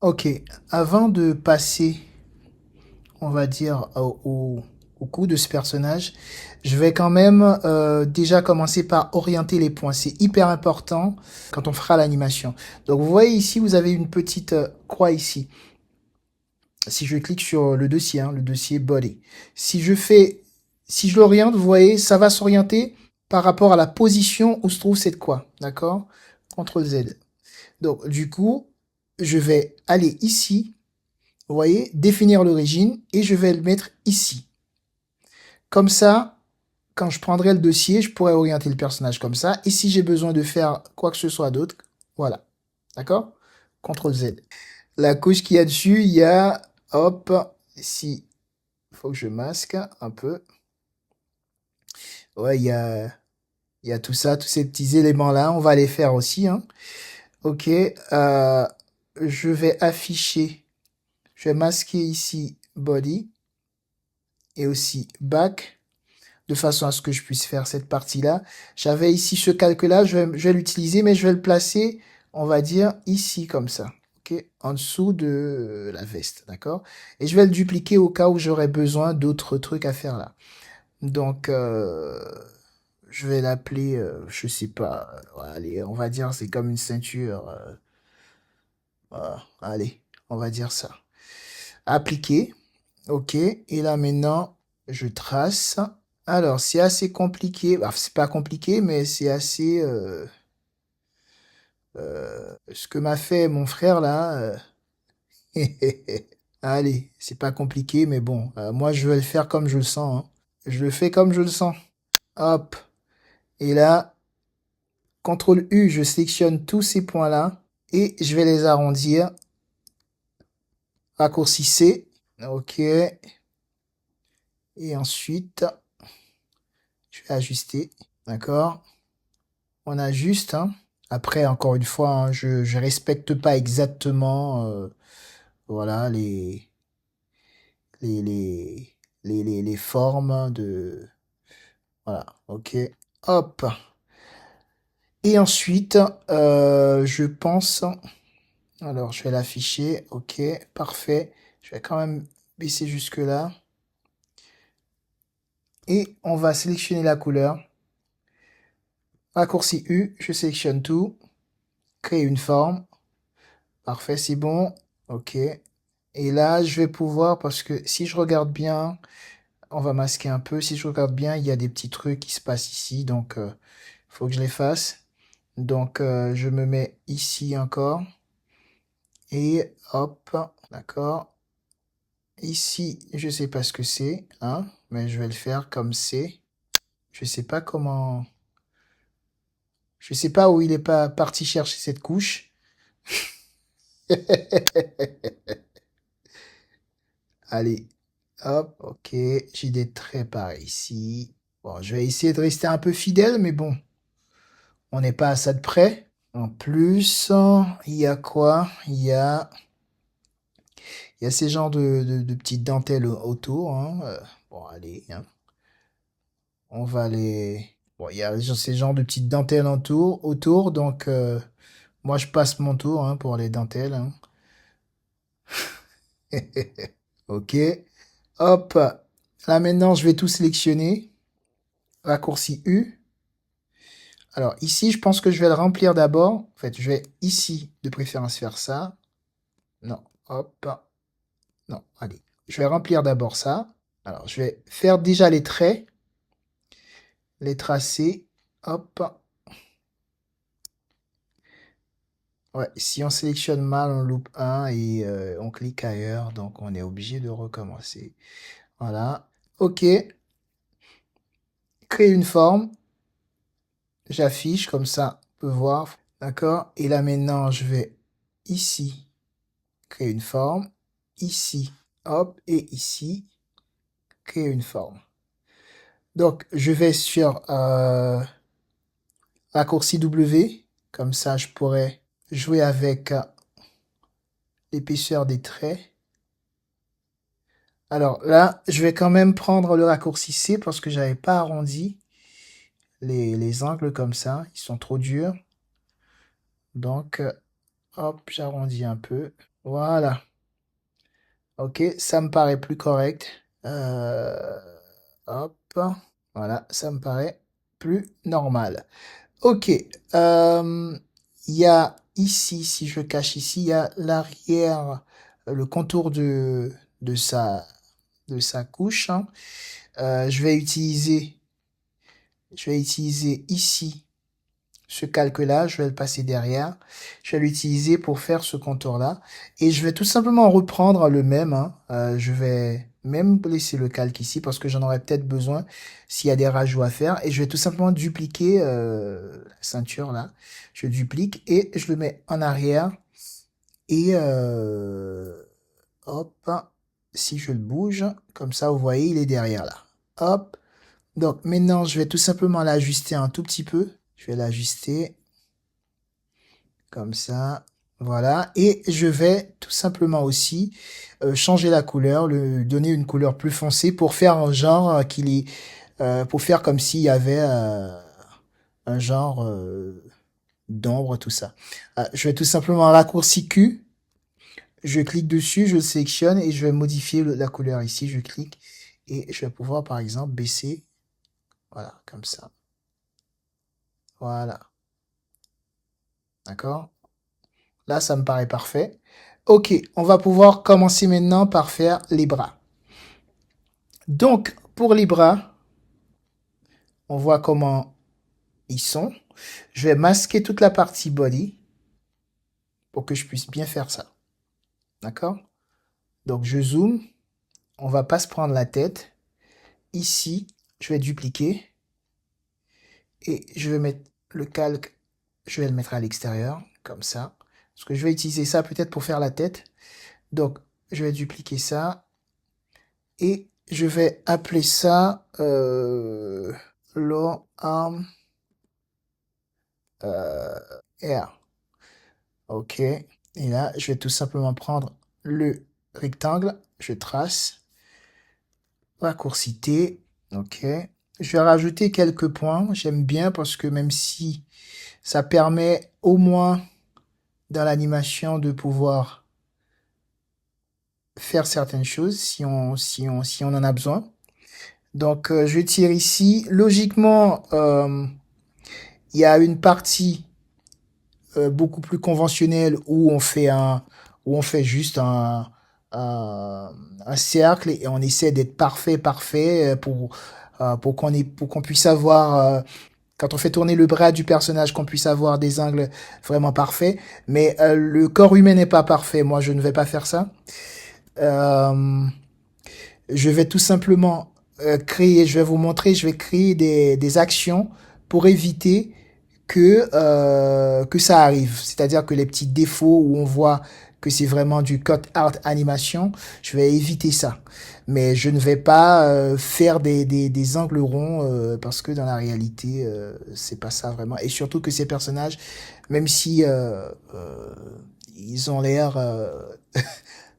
Ok, avant de passer, on va dire, au coup de ce personnage, je vais quand même déjà commencer par orienter les points. C'est hyper important quand on fera l'animation. Donc vous voyez ici, vous avez une petite croix ici. Si je clique sur le dossier, hein, le dossier body, si je l'oriente, vous voyez, ça va s'orienter par rapport à la position où se trouve cette croix, d'accord? CTRL Z. Donc du coup, je vais aller ici, vous voyez, définir l'origine et je vais le mettre ici. Comme ça, quand je prendrai le dossier, je pourrai orienter le personnage comme ça. Et si j'ai besoin de faire quoi que ce soit d'autre, voilà. D'accord? CTRL Z. La couche qu'il y a dessus, il y a, hop, ici, il faut que je masque un peu. Ouais, il y a tout ça, tous ces petits éléments-là. On va les faire aussi, hein. Ok, je vais afficher, je vais masquer ici body et aussi back de façon à ce que je puisse faire cette partie-là. J'avais ici ce calque-là, je vais l'utiliser, mais je vais le placer, on va dire, ici comme ça. Ok, en dessous de la veste, d'accord? Et je vais le dupliquer au cas où j'aurais besoin d'autres trucs à faire là. Donc, je vais l'appeler, je sais pas, allez, on va dire, c'est comme une ceinture. Voilà, allez, on va dire ça. Appliquer, ok. Et là maintenant, je trace. Alors, c'est assez compliqué. Bah, c'est pas compliqué, mais c'est assez. Ce que m'a fait mon frère là. Allez, c'est pas compliqué, mais bon, moi je vais le faire comme je le sens, hein. Je le fais comme je le sens. Hop. Et là, CTRL U, je sélectionne tous ces points-là et je vais les arrondir. Raccourci C. Ok. Et ensuite, je vais ajuster. D'accord? On ajuste, hein. Après, encore une fois, hein, je respecte pas exactement voilà les, les, les formes de. Voilà, ok. Hop. Et ensuite, je pense. Alors, je vais l'afficher. Ok, parfait. Je vais quand même baisser jusque-là. Et on va sélectionner la couleur. Raccourci U, je sélectionne tout. Créer une forme. Parfait, c'est bon. Ok. Et là, je vais pouvoir, parce que si je regarde bien, on va masquer un peu. Si je regarde bien, il y a des petits trucs qui se passent ici. Donc, il faut que je les fasse. Donc, je me mets ici encore. Et hop, d'accord. Ici, je sais pas ce que c'est, hein, mais je vais le faire comme c'est. Je sais pas comment. Je sais pas où il est pas parti chercher cette couche. Allez, hop, ok. J'ai des traits par ici. Bon, je vais essayer de rester un peu fidèle, mais bon, on n'est pas à ça de près. En plus, il y a quoi? Il y a ces genres de petites dentelles autour, hein. Bon, allez, hein. On va les. Bon, il y a ces genres de petites dentelles autour, donc moi je passe mon tour, hein, pour les dentelles, hein. Ok. Hop. Là maintenant, je vais tout sélectionner. Raccourci U. Alors ici, je pense que je vais le remplir d'abord. En fait, je vais ici, de préférence, faire ça. Non. Hop. Non. Allez. Je vais remplir d'abord ça. Alors, je vais faire déjà les traits. Les tracer. Hop. Ouais, si on sélectionne mal, on loupe un et on clique ailleurs, donc on est obligé de recommencer. Voilà. Ok. Créer une forme. J'affiche comme ça, on peut voir. D'accord. Et là maintenant, je vais ici créer une forme. Ici, hop, et ici, créer une forme. Donc, je vais sur raccourci W. Comme ça, je pourrais jouer avec l'épaisseur des traits. Alors là, je vais quand même prendre le raccourci C parce que j'avais pas arrondi les angles comme ça. Ils sont trop durs. Donc, hop, j'arrondis un peu. Voilà. Ok, ça me paraît plus correct. Euh, hop. Voilà, ça me paraît plus normal. Ok. Il y a ici, si je cache ici, il y a l'arrière, le contour de sa, de sa couche, hein. Je vais utiliser ici ce calque-là, je vais le passer derrière. Je vais l'utiliser pour faire ce contour-là. Et je vais tout simplement reprendre le même, hein. Je vais même laisser le calque ici parce que j'en aurai peut-être besoin s'il y a des rajouts à faire. Et je vais tout simplement dupliquer la ceinture là. Je duplique et je le mets en arrière. Et hop, si je le bouge, comme ça, vous voyez, il est derrière là. Hop. Donc maintenant, je vais tout simplement l'ajuster un tout petit peu. Je vais l'ajuster comme ça. Voilà. Et je vais tout simplement aussi changer la couleur, le donner une couleur plus foncée pour faire un genre qu'il est, pour faire comme s'il y avait un genre d'ombre, tout ça. Je vais tout simplement raccourci Q. Je clique dessus, je le sélectionne et je vais modifier la couleur ici. Je clique et je vais pouvoir par exemple baisser. Voilà, comme ça. Voilà. D'accord? Là, ça me paraît parfait. Ok, on va pouvoir commencer maintenant par faire les bras. Donc, pour les bras, on voit comment ils sont. Je vais masquer toute la partie body pour que je puisse bien faire ça. D'accord? Donc, je zoome. On va pas se prendre la tête. Ici, je vais dupliquer et je vais mettre le calque. Je vais le mettre à l'extérieur, comme ça. Parce que je vais utiliser ça peut-être pour faire la tête. Donc, je vais dupliquer ça et je vais appeler ça low arm air. Ok. Et là, je vais tout simplement prendre le rectangle, je trace, raccourci T. Ok. Je vais rajouter quelques points. J'aime bien parce que même si ça permet au moins dans l'animation de pouvoir faire certaines choses si on en a besoin. Donc, je tire ici. Logiquement, il y a une partie beaucoup plus conventionnelle où on fait juste un cercle et on essaie d'être parfait pour qu'on puisse avoir quand on fait tourner le bras du personnage qu'on puisse avoir des angles vraiment parfaits. Mais le corps humain n'est pas parfait. Moi, je ne vais pas faire ça. Euh, je vais tout simplement je vais vous montrer, je vais créer des actions pour éviter que ça arrive. C'est-à-dire que les petits défauts où on voit que c'est vraiment du cut art animation, je vais éviter ça. Mais je ne vais pas faire des angles ronds parce que dans la réalité, c'est pas ça vraiment. Et surtout que ces personnages, même si ils ont l'air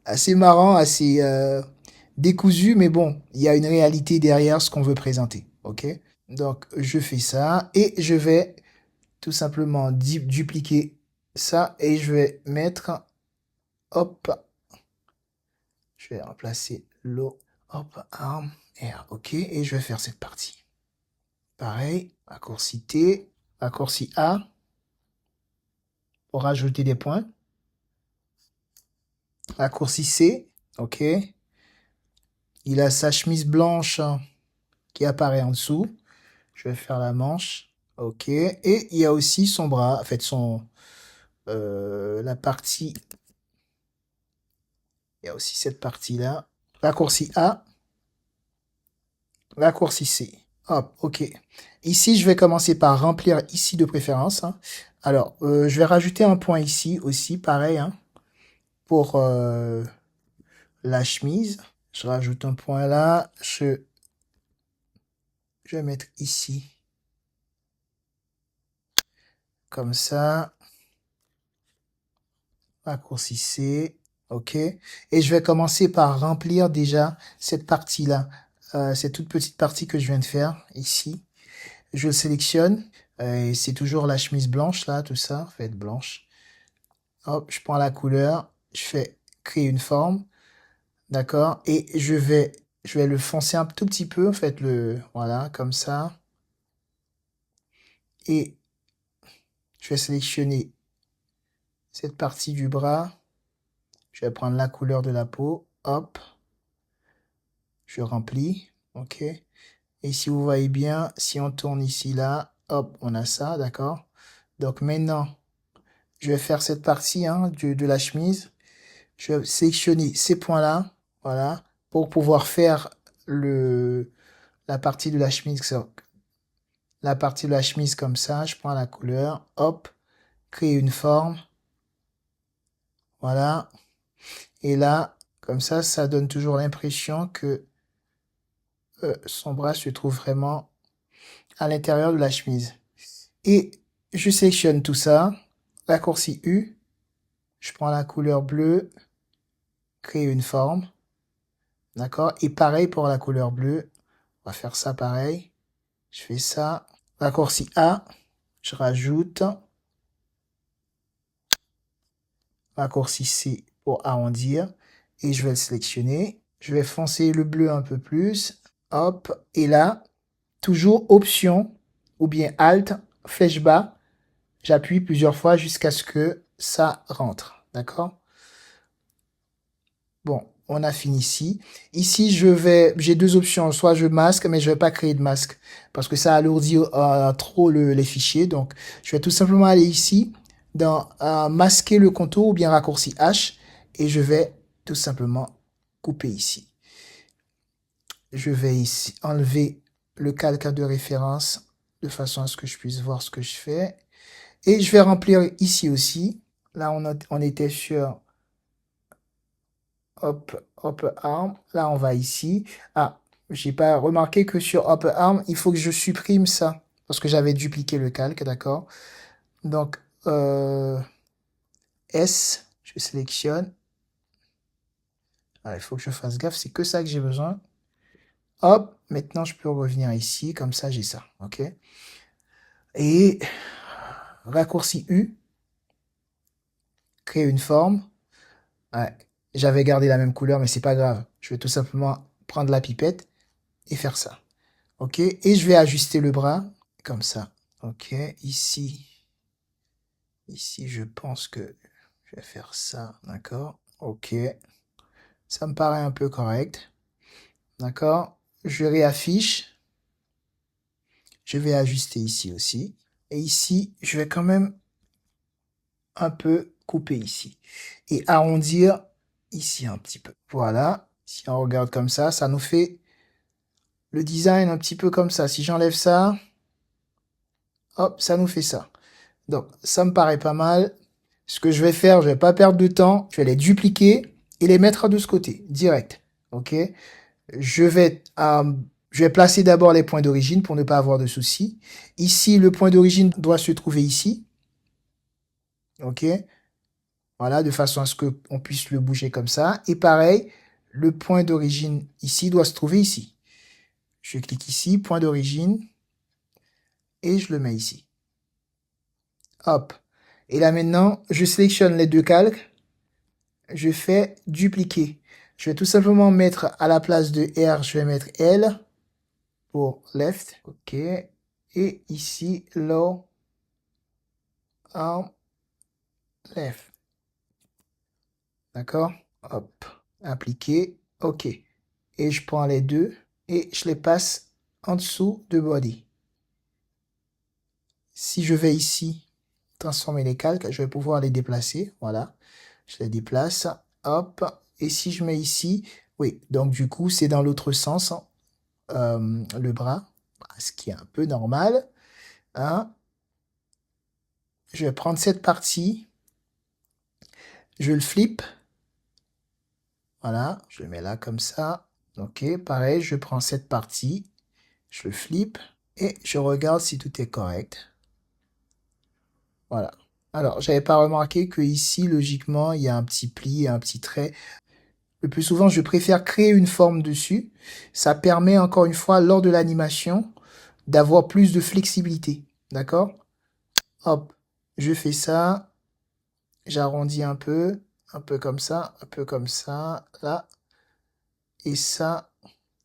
assez marrants, assez décousus, mais bon, il y a une réalité derrière ce qu'on veut présenter. Ok? Donc, je fais ça et je vais tout simplement dupliquer ça et je vais mettre, hop, je vais remplacer l'eau, hop, arm, R, ok, et je vais faire cette partie. Pareil, raccourci T, raccourci A, pour rajouter des points, raccourci C, ok, il a sa chemise blanche qui apparaît en dessous, je vais faire la manche, ok, et il y a aussi son bras, en fait la partie, il y a aussi cette partie-là, raccourci A, raccourcissez. Hop, ok. Ici, je vais commencer par remplir ici de préférence, hein. Alors, je vais rajouter un point ici aussi, pareil, hein, pour la chemise. Je rajoute un point là. Je vais mettre ici, comme ça. Raccourcissez. Ok. Et je vais commencer par remplir déjà cette partie-là. Cette toute petite partie que je viens de faire ici. Je le sélectionne. Et c'est toujours la chemise blanche là, tout ça, fait blanche. Hop, je prends la couleur, je fais créer une forme, d'accord? Et je vais le foncer un tout petit peu, en fait, voilà, comme ça. Et je vais sélectionner cette partie du bras. Je vais prendre la couleur de la peau, hop, je remplis, ok? Et si vous voyez bien, si on tourne ici, là, hop, on a ça, d'accord? Donc maintenant, je vais faire cette partie hein, de la chemise. Je vais sélectionner ces points-là, voilà, pour pouvoir faire la partie de la chemise. La partie de la chemise comme ça, je prends la couleur, hop, créer une forme, voilà. Et là, comme ça donne toujours l'impression que son bras se trouve vraiment à l'intérieur de la chemise. Et je sélectionne tout ça, raccourci U, je prends la couleur bleue, créer une forme, d'accord? Et pareil pour la couleur bleue, on va faire ça pareil, je fais ça, raccourci A, je rajoute, raccourci C pour arrondir, et je vais le sélectionner, je vais foncer le bleu un peu plus, hop, et là, toujours option, ou bien Alt, flèche bas, j'appuie plusieurs fois jusqu'à ce que ça rentre, d'accord? Bon, on a fini ici. Ici, j'ai deux options. Soit je masque, mais je vais pas créer de masque parce que ça alourdit trop les fichiers. Donc, je vais tout simplement aller ici dans masquer le contour ou bien raccourci H et je vais tout simplement couper ici. Je vais ici enlever le calque de référence de façon à ce que je puisse voir ce que je fais. Et je vais remplir ici aussi. Là, on était sur Upper Arm. Là, on va ici. Ah, j'ai pas remarqué que sur Upper Arm, il faut que je supprime ça. Parce que j'avais dupliqué le calque, d'accord? Donc, S, je sélectionne. Ah, il faut que je fasse gaffe, c'est que ça que j'ai besoin. Hop, maintenant je peux revenir ici, comme ça j'ai ça, ok? Et raccourci U, créer une forme. Ouais, j'avais gardé la même couleur, mais c'est pas grave. Je vais tout simplement prendre la pipette et faire ça. Ok, et je vais ajuster le bras comme ça. Ok, ici, je pense que je vais faire ça, d'accord? Ok, ça me paraît un peu correct, d'accord? Je réaffiche, je vais ajuster ici aussi, et ici, je vais quand même un peu couper ici, et arrondir ici un petit peu. Voilà, si on regarde comme ça nous fait le design un petit peu comme ça. Si j'enlève ça, hop, ça nous fait ça. Donc, ça me paraît pas mal. Ce que je vais faire, je vais pas perdre de temps. Je vais les dupliquer et les mettre de ce côté, direct. Ok. Je vais, je vais placer d'abord les points d'origine pour ne pas avoir de soucis. Ici, le point d'origine doit se trouver ici. Ok. Voilà, de façon à ce que on puisse le bouger comme ça. Et pareil, le point d'origine ici doit se trouver ici. Je clique ici, point d'origine, et je le mets ici. Hop. Et là maintenant, je sélectionne les deux calques. Je fais dupliquer. Je vais tout simplement mettre à la place de R, je vais mettre L pour left. OK. Et ici, low, arm, left. D'accord? Hop. Appliquer. OK. Et je prends les deux et je les passe en dessous de body. Si je vais ici, transformer les calques, je vais pouvoir les déplacer. Voilà. Je les déplace. Hop. Et si je mets ici, oui, donc du coup, c'est dans l'autre sens, le bras, ce qui est un peu normal. Hein. Je vais prendre cette partie, je le flip. Voilà, je le mets là comme ça. Ok, pareil, je prends cette partie, je le flip et je regarde si tout est correct. Voilà. Alors, j'avais pas remarqué que ici, logiquement, il y a un petit pli, un petit trait. Le plus souvent, je préfère créer une forme dessus. Ça permet, encore une fois, lors de l'animation, d'avoir plus de flexibilité. D'accord? Hop, je fais ça. J'arrondis un peu. un peu comme ça, un peu comme ça, là. Et ça,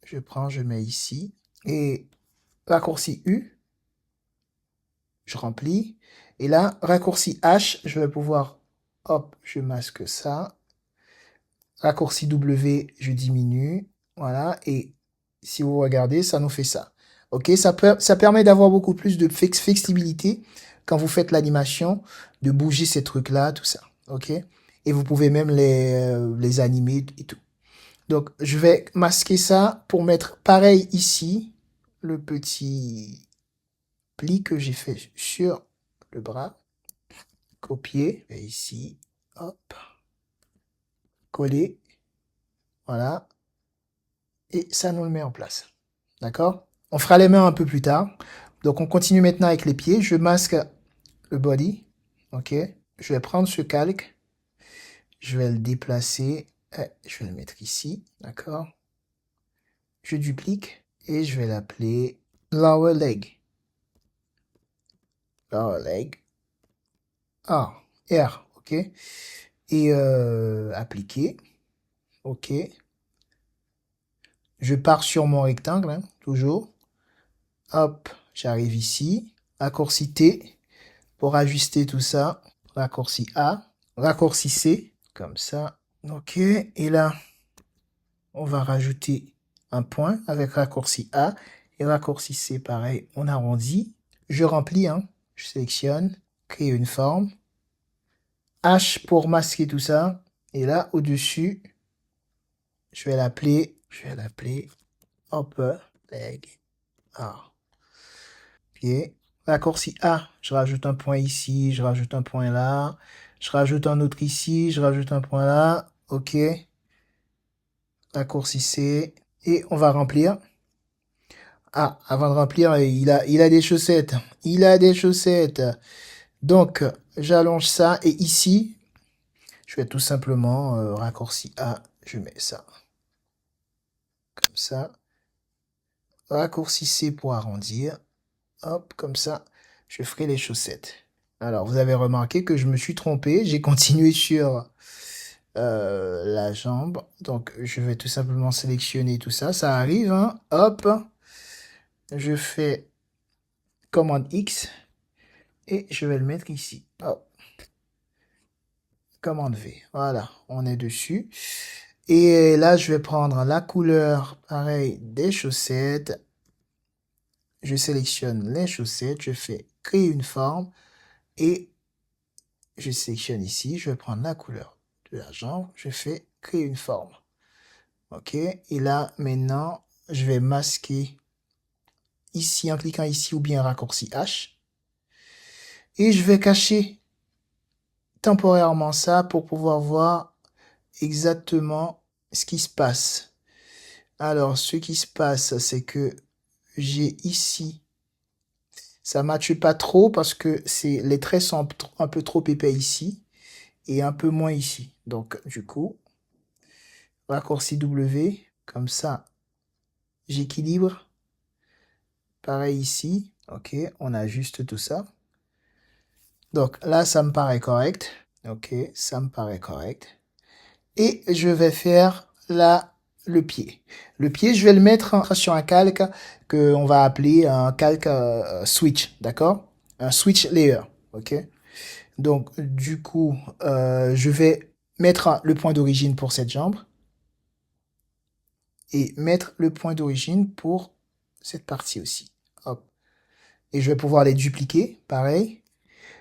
je prends, je mets ici. Et raccourci U, je remplis. Et là, raccourci H, je vais pouvoir, hop, je masque ça. Raccourci W, je diminue. Voilà. Et si vous regardez, ça nous fait ça. Ok, ça permet d'avoir beaucoup plus de flexibilité quand vous faites l'animation, de bouger ces trucs-là, tout ça. Ok. Et vous pouvez même les animer et tout. Donc, je vais masquer ça pour mettre pareil ici, le petit pli que j'ai fait sur le bras. Copier, et ici, hop, coller, voilà. Et ça nous le met en place. D'accord? On fera les mains un peu plus tard. Donc, on continue maintenant avec les pieds. Je masque le body. Ok? Je vais prendre ce calque. Je vais le déplacer. Et je vais le mettre ici. D'accord? Je duplique. Et je vais l'appeler lower leg. Lower leg. Ah, R. Ok? Et appliquer. Ok? Je pars sur mon rectangle, hein, toujours. Hop, j'arrive ici. Raccourci T pour ajuster tout ça. Raccourci A. Raccourci C. Comme ça. Ok. Et là, on va rajouter un point avec raccourci A. Et raccourci C, pareil, on arrondit. Je remplis, hein. Je sélectionne. Créer une forme. H pour masquer tout ça. Et là, au-dessus, je vais l'appeler upper leg. A. Ok. Raccourci A, je rajoute un point ici, je rajoute un point là, je rajoute un autre ici, je rajoute un point là. Ok. Raccourci C. Et on va remplir. Ah, avant de remplir, il a des chaussettes. Il a des chaussettes. Donc, j'allonge ça. Et ici, je vais tout simplement raccourci A. Je mets ça. Comme ça. Raccourci C pour arrondir. Hop, comme ça, je ferai les chaussettes. Alors, vous avez remarqué que je me suis trompé. J'ai continué sur la jambe. Donc, je vais tout simplement sélectionner tout ça. Ça arrive, hein. Hop. Je fais commande X. Et je vais le mettre ici. Hop. Commande V. Voilà, on est dessus. Et là, je vais prendre la couleur, pareil, des chaussettes. Je sélectionne les chaussettes. Je fais créer une forme. Et je sélectionne ici, je vais prendre la couleur de la jambe, je fais créer une forme. Ok, et là maintenant, je vais masquer ici en cliquant ici ou bien raccourci H. Et je vais cacher temporairement ça pour pouvoir voir exactement ce qui se passe. Alors, ce qui se passe, c'est que j'ai ici, ça ne matche pas trop parce que les traits sont un peu trop épais ici et un peu moins ici. Donc, du coup, raccourci W, comme ça, j'équilibre. Pareil ici. Ok, on ajuste tout ça. Donc là, ça me paraît correct. Ok, ça me paraît correct. Et je vais faire là le pied. Le pied, je vais le mettre sur un calque que on va appeler un calque switch, d'accord? Un switch layer, ok? Donc du coup, je vais mettre le point d'origine pour cette jambe et mettre le point d'origine pour cette partie aussi. Hop. Et je vais pouvoir les dupliquer, pareil.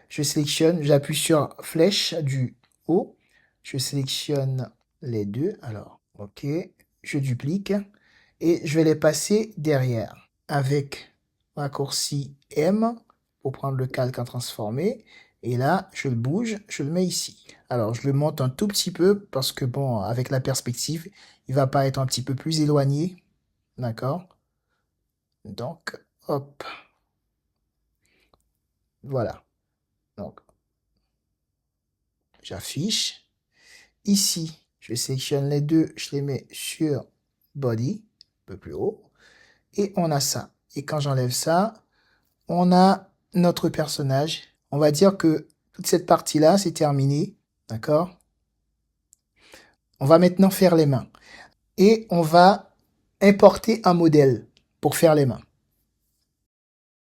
Je sélectionne, j'appuie sur flèche du haut. Je sélectionne les deux. Alors, ok. Je duplique. Et je vais les passer derrière. Avec raccourci M pour prendre le calque en transformé. Et là, je le bouge, je le mets ici. Alors, je le monte un tout petit peu parce que, bon, avec la perspective, il va pas être un petit peu plus éloigné. D'accord? Donc, hop. Voilà. Donc, j'affiche. Ici, je sélectionne les deux, je les mets sur Body, un peu plus haut. Et on a ça. Et quand j'enlève ça, on a notre personnage. On va dire que toute cette partie-là, c'est terminé. D'accord? On va maintenant faire les mains. Et on va importer un modèle pour faire les mains.